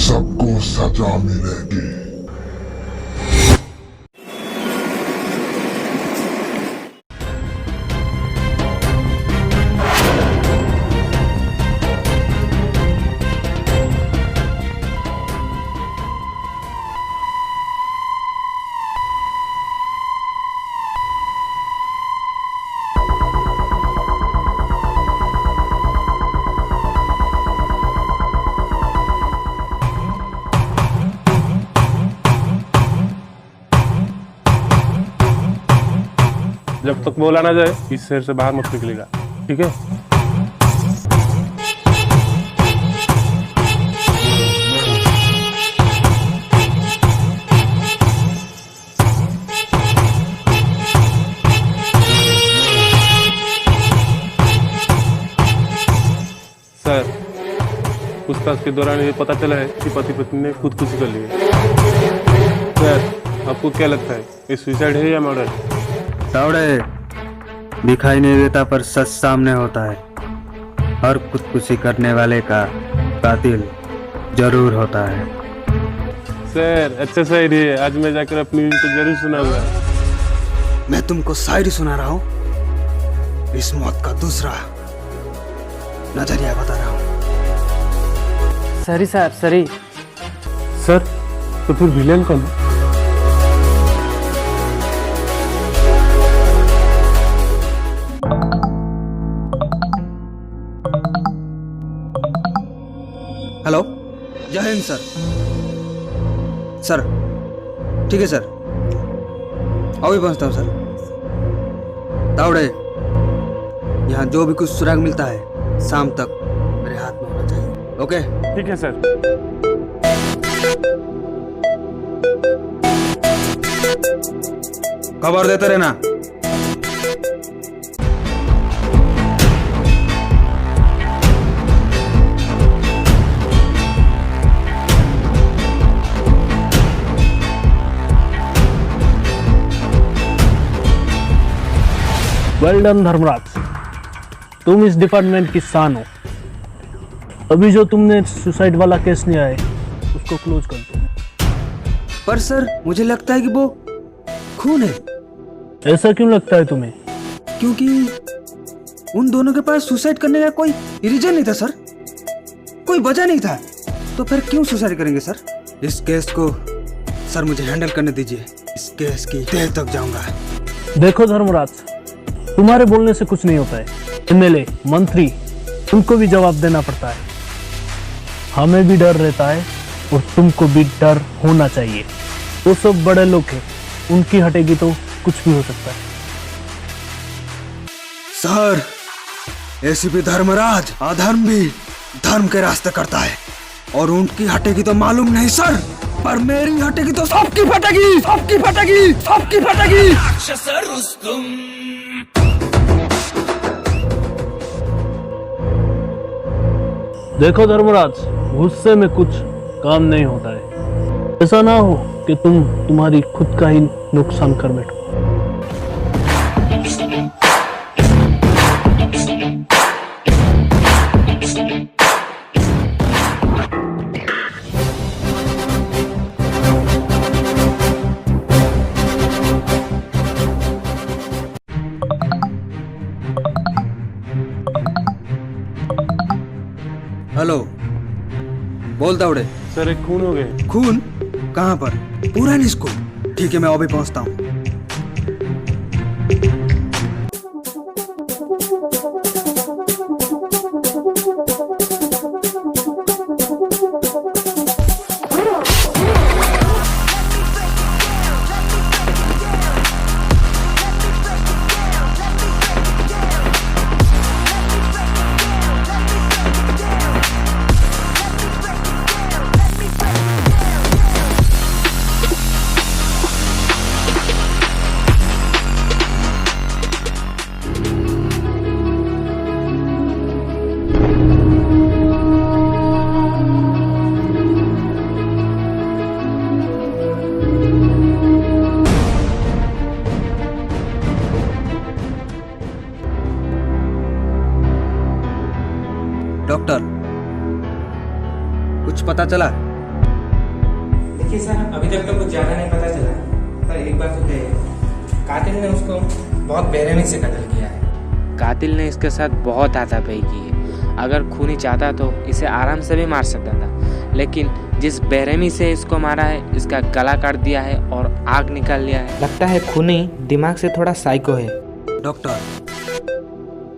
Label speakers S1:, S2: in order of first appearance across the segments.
S1: सबको सजा मिलेगी।
S2: जब तक बोला ना जाए इस शहर से बाहर मत निकलेगा, ठीक है? सर, पूछताछ के दौरान ये पता चला है कि पति पत्नी ने खुदकुशी कर ली है। सर, आपको क्या लगता है ये सुसाइड है या मर्डर?
S3: तावड़े, दिखाई नहीं देता पर सच सामने होता है। हर खुदकुशी करने वाले का कातिल जरूर होता है।
S2: सर, अच्छा शायरी है, आज मैं जाकर अपनी को जरूर सुनाऊंगा।
S3: मैं तुमको शायरी सुना रहा हूँ, इस मौत का दूसरा नजरिया बता रहा हूँ।
S4: सरी सर, सरी।
S2: सर, तो फिर विलेन कौन है?
S3: हेलो, जय हिंद सर। सर, ठीक है सर, अभी पहुंचता हूँ सर। तावड़े, यहाँ जो भी कुछ सुराग मिलता है शाम तक मेरे हाथ में होना चाहिए। ओके?
S2: ठीक है सर।
S3: खबर देते रहना।
S4: वेल डन धर्मराज, तुम इस डिपार्टमेंट की शान हो। अभी जो तुमने सुसाइड वाला केस लिया है उसको क्लोज कर दो।
S3: पर सर, मुझे लगता है कि वो खून है।
S4: ऐसा क्यों लगता है तुम्हें?
S3: क्योंकि उन दोनों के पास सुसाइड करने का कोई रीजन नहीं था सर, कोई वजह नहीं था, तो फिर क्यों सुसाइड करेंगे सर? इस केस को सर मुझे हैंडल करने दीजिए, इस केस की तह तक जाऊंगा।
S4: देखो धर्मराज, तुम्हारे बोलने से कुछ नहीं होता है। एमएलए, मंत्री, उनको भी जवाब देना पड़ता है। हमें भी डर रहता है और तुमको भी डर होना चाहिए। वो सब बड़े लोग हैं, उनकी हटेगी तो कुछ भी हो सकता है।
S3: सर, एसीपी धर्मराज अधर्म भी धर्म के रास्ते करता है, और उनकी हटेगी तो मालूम नहीं सर, पर मेरी हटेगी तो सबकी फटेगी, सबकी फटेगी, सबकी फटेगी। राक्षस रुस्तुम।
S4: देखो धर्मराज, गुस्से में कुछ काम नहीं होता है। ऐसा ना हो कि तुम तुम्हारी खुद का ही नुकसान कर बैठो।
S3: हेलो, बोल तावड़े।
S2: सर, एक खून हो गए।
S3: खून? कहाँ पर? पूरा नहीं इसको। ठीक है, मैं अभी पहुंचता हूँ। डॉक्टर, कुछ पता चला?
S5: देखिए सर, अभी तक तो कुछ ज़्यादा नहीं पता चला, पर एक बात तो तय है, कातिल ने उसको बहुत बेरहमी से कत्ल किया है।
S6: कातिल ने इसके साथ बहुत हाथापाई की है। अगर खूनी चाहता तो इसे आराम से भी मार सकता था, लेकिन जिस बेरहमी से इसको मारा है, इसका गला काट दिया है और आग निकाल लिया है।
S5: लगता है खूनी दिमाग से थोड़ा साइको है।
S3: डॉक्टर,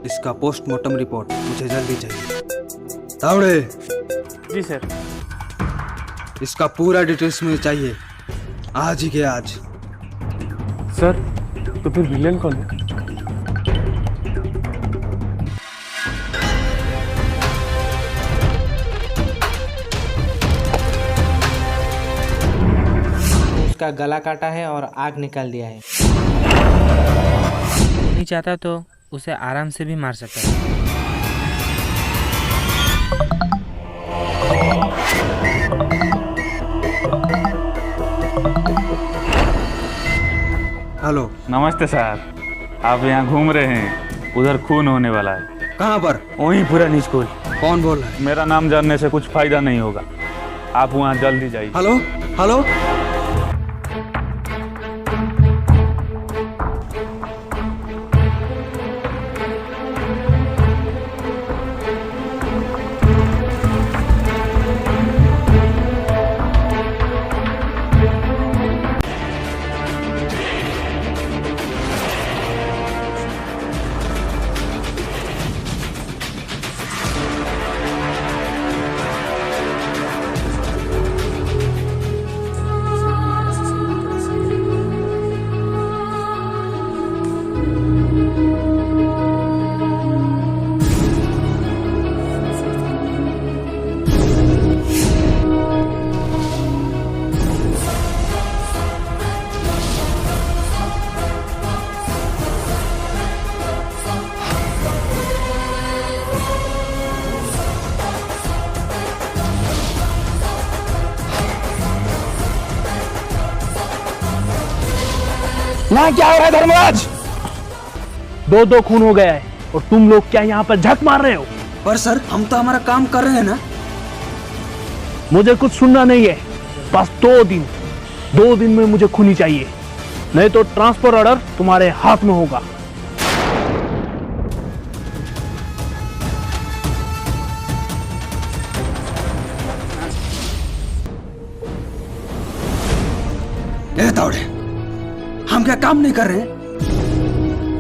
S3: इसका पोस्टमार्टम रिपोर्ट मुझे जल्दी चाहिए। तावड़े,
S2: जी सर।
S3: इसका पूरा डिटेल्स मुझे चाहिए, आज ही के आज।
S2: सर, तो फिर विलेन कौन है?
S5: उसका गला काटा है और आग निकाल दिया है।
S6: खूनी चाहता तो उसे आराम से भी मार सकता था।
S3: हेलो,
S7: नमस्ते सर। आप यहाँ घूम रहे हैं, उधर खून होने वाला है।
S3: कहाँ पर?
S7: वहीं पुरानी स्कूल।
S3: कौन बोल रहा है?
S7: मेरा नाम जानने से कुछ फायदा नहीं होगा, आप वहाँ जल्दी जाइए।
S3: हेलो हेलो,
S4: यहाँ क्या हो रहा है धर्मराज? दो खून हो गया है और तुम लोग क्या यहाँ पर झक मार रहे हो?
S3: पर सर, हम तो हमारा काम कर रहे हैं ना।
S4: मुझे कुछ सुनना नहीं है, बस 2 दिन में मुझे खूनी चाहिए, नहीं तो ट्रांसफर ऑर्डर तुम्हारे हाथ में होगा।
S3: ए तावड़े, हम क्या काम नहीं कर रहे?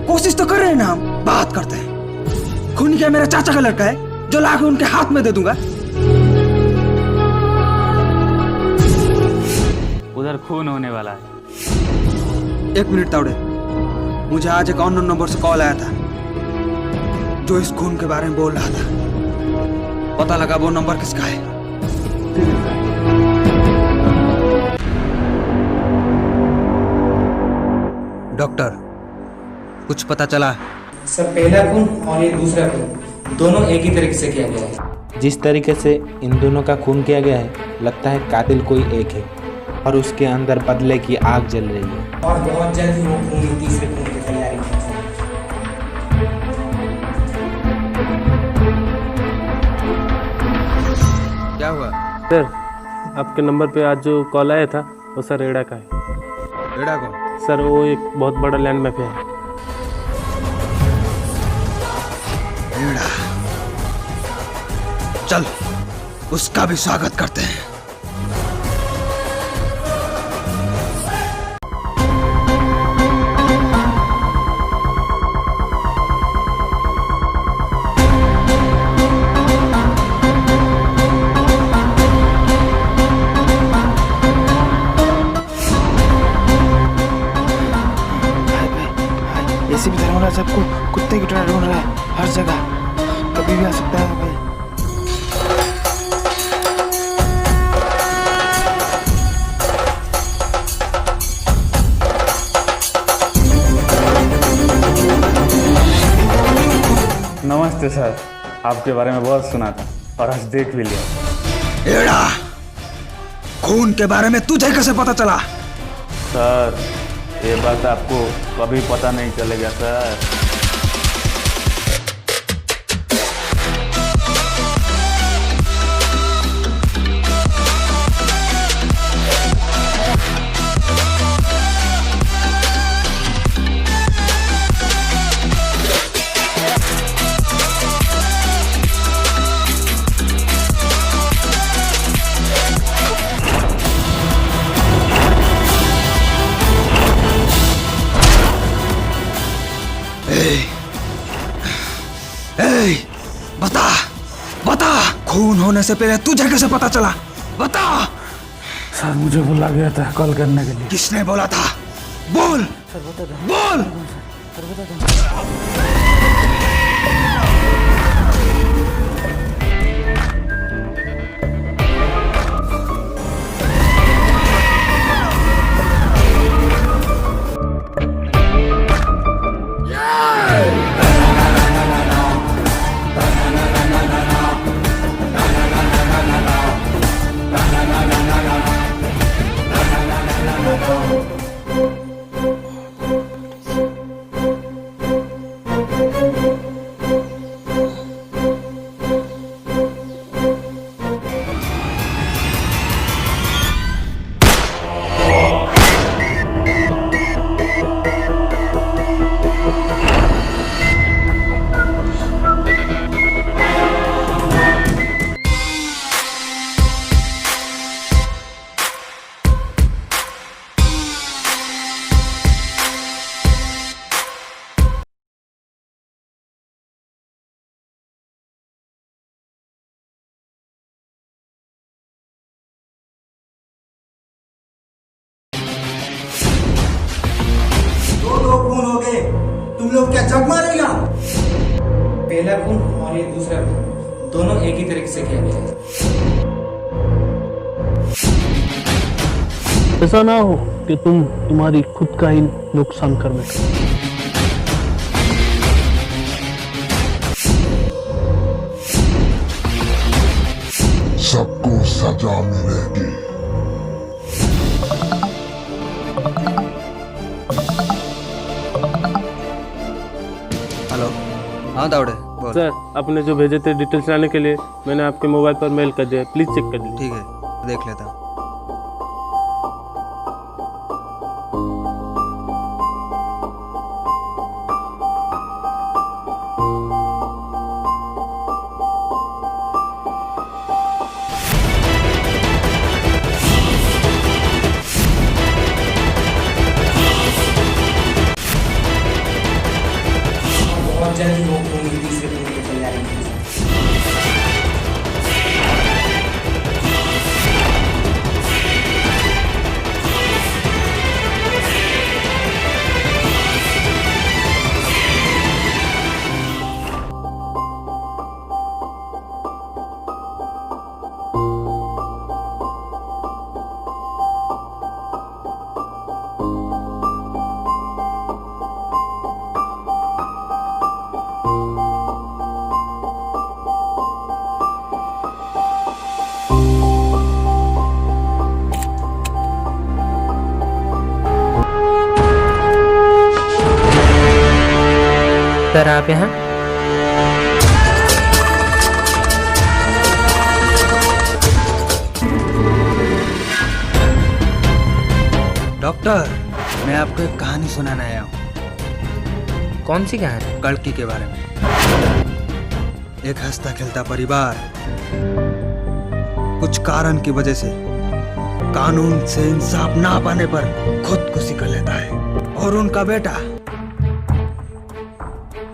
S3: कोशिश तो कर रहे हैं ना, हम बात करते हैं। खूनी क्या मेरा चाचा का लड़का है जो लाके उनके हाथ में दे दूंगा?
S7: उधर खून होने वाला है।
S3: 1 मिनट तावड़े, मुझे आज एक अननोन नंबर से कॉल आया था जो इस खून के बारे में बोल रहा था। पता लगा वो नंबर किसका है। डॉक्टर, कुछ पता चला?
S5: सर, पहला खून और ये दूसरा खून दोनों एक ही तरीके से किया गया है। जिस तरीके से इन दोनों का खून किया गया है, लगता है कातिल कोई एक है और उसके अंदर बदले की आग जल रही है और बहुत जल्द ही वो खून तीसरे खून की तैयारी में है।
S3: क्या हुआ?
S2: सर, आपके नंबर पे आज जो कॉल आया था वो सर रेड़ा का है।
S3: बेड़ा कौन?
S2: सर, वो एक बहुत बड़ा लैंड माफिया है।
S3: बेड़ा, चल उसका भी स्वागत करते हैं।
S8: ऐसे भी धर्मराज आपको कुत्ते की तरह ढूंढ रहा है हर जगह, कभी भी आ सकता है भाई।
S7: नमस्ते सर, आपके बारे में बहुत सुना था और आज देख भी लिया।
S3: एड़ा, खून के बारे में तुझे कैसे पता चला?
S7: सर, ये बात आपको कभी पता नहीं चलेगा सर।
S3: बता बता, खून होने से पहले तुझे कैसे पता चला? बता।
S7: सर मुझे बुला गया था कॉल करने के लिए।
S3: किसने बोला था? बोल बोल।
S9: दो लोग खून हो गए, तुम लोग क्या जग मारेगा?
S6: पहला खून और ये दूसरा खून दोनों एक ही तरीके से किया गया है।
S4: ऐसा ना हो कि तुम्हारी खुद का ही नुकसान कर बैठो।
S1: सबको सजा मिलेगी।
S3: हेलो, हाँ दाऊड़े बोल।
S2: सर आपने जो भेजे थे डिटेल्स लाने के लिए, मैंने आपके मोबाइल पर मेल कर दिया, प्लीज चेक कर लीजिए।
S3: ठीक है, देख लेता हूँ।
S6: बहुत जल्द ही वो खून की तीसरे खून की तैयारी की जाए।
S5: सर आप यहाँ?
S3: डॉक्टर, मैं आपको एक कहानी सुनाने आया हूँ।
S5: कौन सी कहानी?
S3: कल्कि के बारे में। एक हंसता खेलता परिवार कुछ कारण की वजह से कानून से इंसाफ ना पाने पर खुदकुशी कर लेता है, और उनका बेटा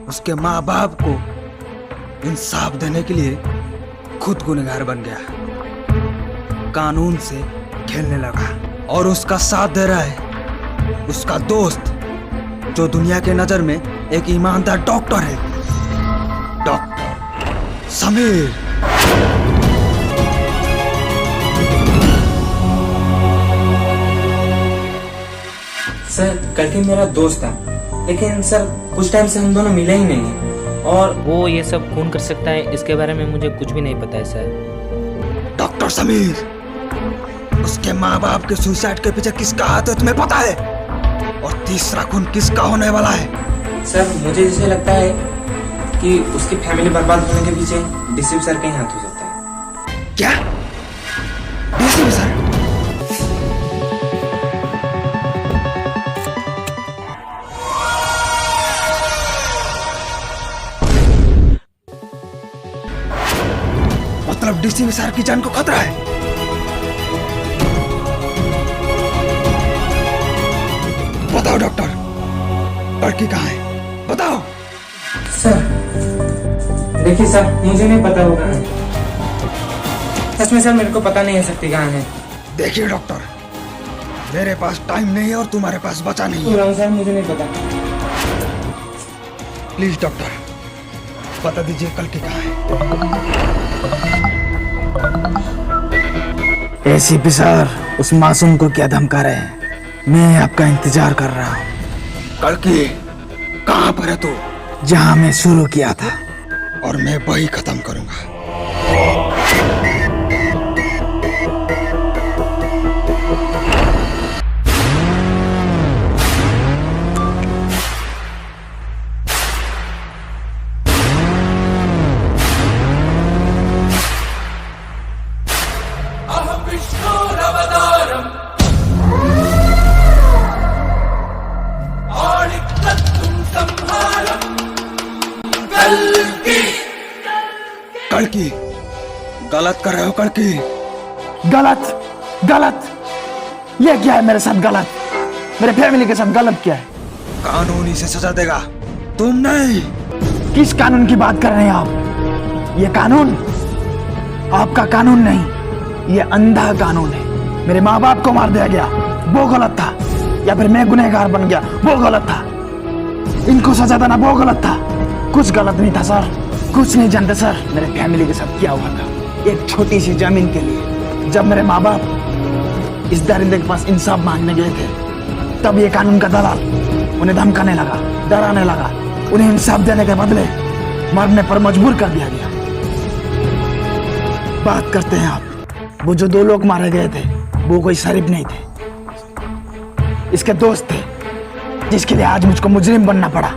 S3: उसके माँ बाप को इंसाफ देने के लिए खुद गुनहगार बन गया, कानून से खेलने लगा। और उसका साथ दे रहा है उसका दोस्त, जो दुनिया के नजर में एक ईमानदार डॉक्टर है, डॉक्टर समीर।
S6: सर कल्कि मेरा दोस्त था, लेकिन सर कुछ टाइम से हम दोनों मिले ही नहीं हैं। और
S5: वो ये सब खून कर सकता है, इसके बारे में मुझे कुछ भी नहीं पता है सर।
S3: डॉक्टर समीर, उसके माँ बाप के सुसाइड के पीछे किसका हाथ है तुम्हें पता है? और तीसरा खून किसका होने वाला है?
S6: सर मुझे जैसे लगता है कि उसकी फैमिली बर्बाद होने के पीछे डीसीपी सर का ही हाथ हो सकता है।
S3: क्या? DCP sir? मतलब डीसीपी सर की जान को खतरा है? बताओ डॉक्टर, लड़की कहाँ है? बताओ।
S6: सर देखिए सर, मुझे नहीं पता वो कहाँ है। सच में सर, मेरे को पता नहीं है शक्ति कहाँ है।
S3: देखिए डॉक्टर, मेरे पास टाइम नहीं है और तुम्हारे पास बचा नहीं है।
S6: सर मुझे नहीं पता।
S3: प्लीज डॉक्टर, बता दीजिए कल की कहाँ है।
S8: एसीपी सर, उस मासूम को क्या धमका रहे हैं? मैं आपका इंतजार कर रहा हूँ।
S3: कल की कहाँ पर है तू?
S8: जहाँ मैं शुरू किया था।
S3: और मैं वही खत्म करूंगा। कड़की, गलत कर रहे हो कड़की।
S8: गलत? गलत? ये क्या है मेरे साथ गलत? मेरे फैमिली के साथ गलत क्या है?
S3: कानून इसे सजा देगा, तुम नहीं।
S8: किस कानून की बात कर रहे हैं आप? ये कानून आपका कानून नहीं, ये अंधा कानून है। मेरे माँ बाप को मार दिया गया, वो गलत था, या फिर मैं गुनहगार बन गया, वो गलत था। इनको सजा देना वो गलत था। कुछ गलत नहीं था सर, कुछ नहीं जानते सर मेरे फैमिली के साथ क्या हुआ था। एक छोटी सी जमीन के लिए जब मेरे माँ बाप इस दरिंदे के पास इंसाफ मांगने गए थे, तब ये कानून का दलाल उन्हें धमकाने लगा, डराने लगा। उन्हें इंसाफ देने के बदले मरने पर मजबूर कर दिया गया। बात करते हैं आप, वो जो 2 लोग मारे गए थे वो कोई शरीफ नहीं थे, इसके दोस्त थे, जिसके लिए आज मुझको मुजरिम बनना पड़ा।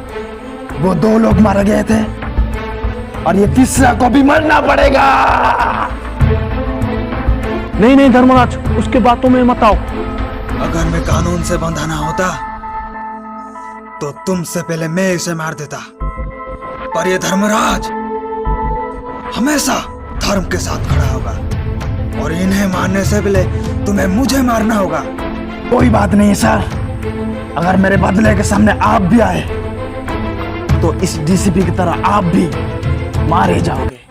S8: वो 2 लोग मारे गए थे और ये तीसरा को भी मरना पड़ेगा।
S4: नहीं नहीं धर्मराज, उसके बातों में मत आओ।
S3: अगर मैं कानून से बंधा ना होता तो तुमसे पहले मैं इसे मार देता, पर ये धर्मराज हमेशा धर्म के साथ खड़ा होगा और इन्हें मारने से पहले तुम्हें मुझे मारना होगा।
S8: कोई बात नहीं सर, अगर मेरे बदले के सामने आप भी आए तो इस डीसीपी की तरह आप भी मारे जाओगे।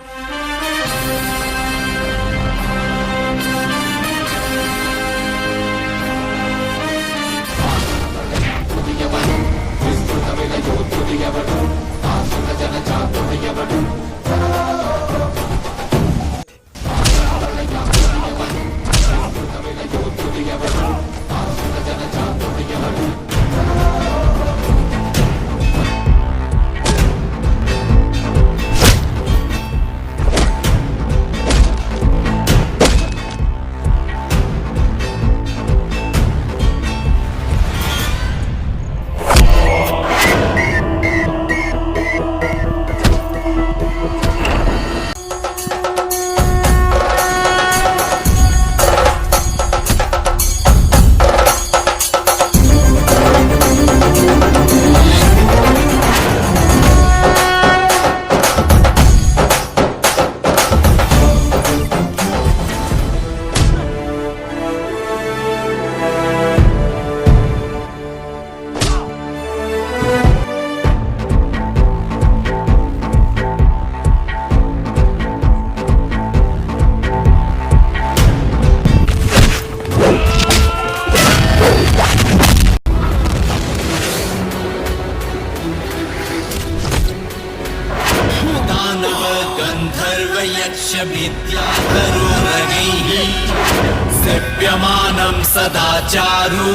S10: सेव्यमानं सदा चारु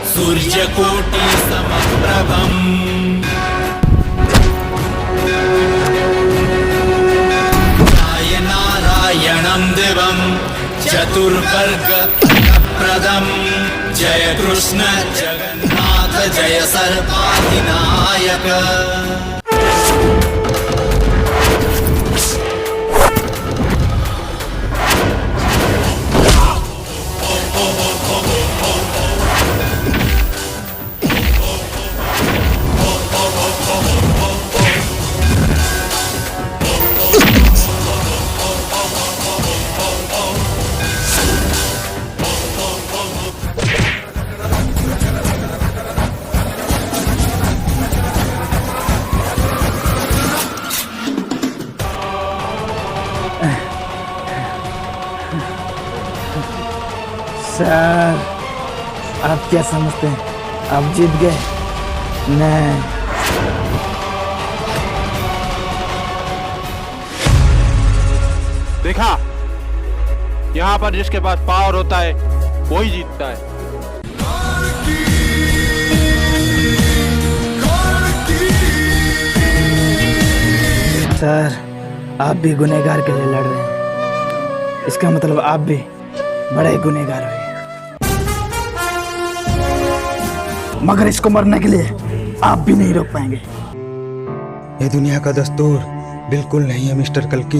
S10: सूर्यकोटि समप्रभम् नारायणं दिवं चतुर्वर्ग प्रदम् जय कृष्ण जगन्नाथ जय सर्वाधिनायक।
S8: सर आप क्या समझते हैं आप जीत गए? नहीं,
S2: देखा, यहाँ पर जिसके पास पावर होता है वही जीतता है।
S8: सर आप भी गुनहगार के लिए लड़ रहे हैं, इसका मतलब आप भी बड़े गुनहगार हुए, मगर इसको मरने के लिए आप भी नहीं रोक पाएंगे।
S3: ये दुनिया का दस्तूर बिल्कुल नहीं है मिस्टर कल्कि।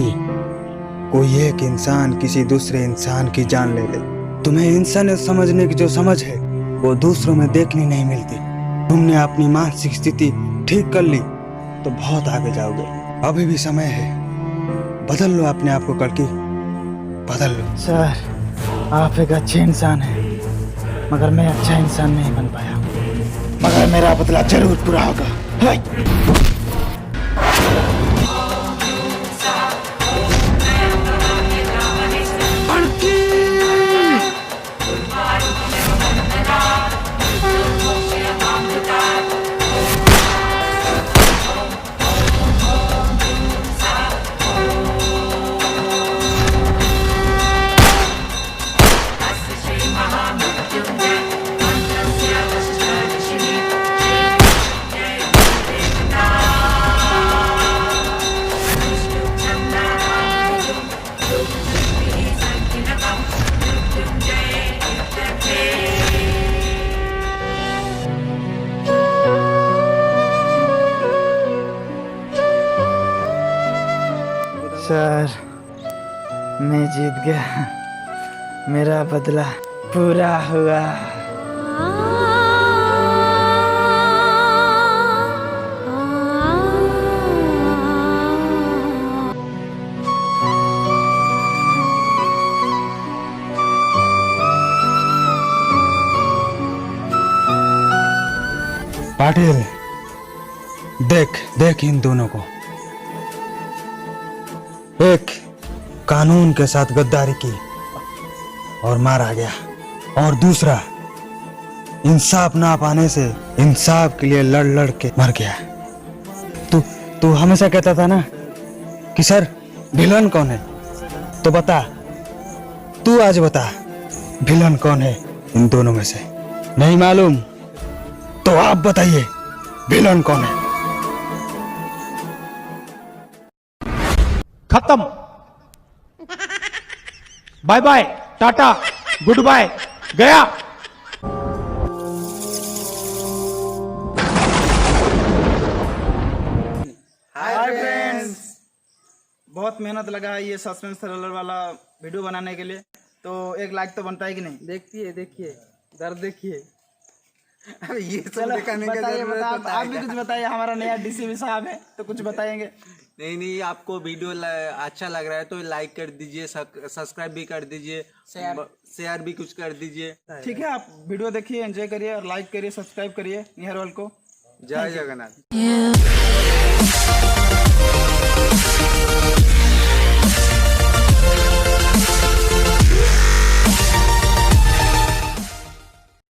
S3: कोई एक इंसान किसी दूसरे इंसान की जान ले ले। तुम्हें इंसानियत समझने की जो समझ है वो दूसरों में देखने नहीं मिलती। तुमने अपनी मानसिक स्थिति ठीक कर ली तो बहुत आगे जाओगे। अभी भी समय है, बदल लो अपने आप को कल्कि, बदल लो।
S8: सर आप एक अच्छे इंसान हैं, मगर मैं अच्छा इंसान नहीं बन पाया, मगर मेरा बदला जरूर पूरा होगा। हाय। सर मैं जीत गया, मेरा बदला पूरा हुआ।
S3: पाटिल देख देख इन दोनों को, एक कानून के साथ गद्दारी की और मारा गया, और दूसरा इंसाफ ना पाने से इंसाफ के लिए लड़ लड़ के मर गया। तू हमेशा कहता था ना कि सर विलन कौन है, तो बता, तू आज बता विलन कौन है इन दोनों में से? नहीं मालूम तो आप बताइए विलन कौन है?
S11: खत्म, bye bye, tata, good bye, गया।
S8: हाय फ्रेंड्स, बहुत मेहनत लगा है ये सस्पेंस थ्रिलर वाला वीडियो बनाने के लिए, तो एक लाइक तो बनता है कि नहीं? देखिए दर्द देखिए। अरे ये सब दिखाने का जरूरत है। आप भी कुछ बताइए, हमारा नया डीसीपी साहब है तो कुछ बताएंगे।
S12: नहीं, आपको वीडियो अच्छा लग रहा है तो लाइक कर दीजिए, सब्सक्राइब भी कर दीजिए, शेयर भी कुछ कर दीजिए।
S8: ठीक है, आप वीडियो देखिए, एंजॉय करिए और लाइक करिए, सब्सक्राइब करिए निहर वर्ल्ड को।
S12: जय जगन्नाथ।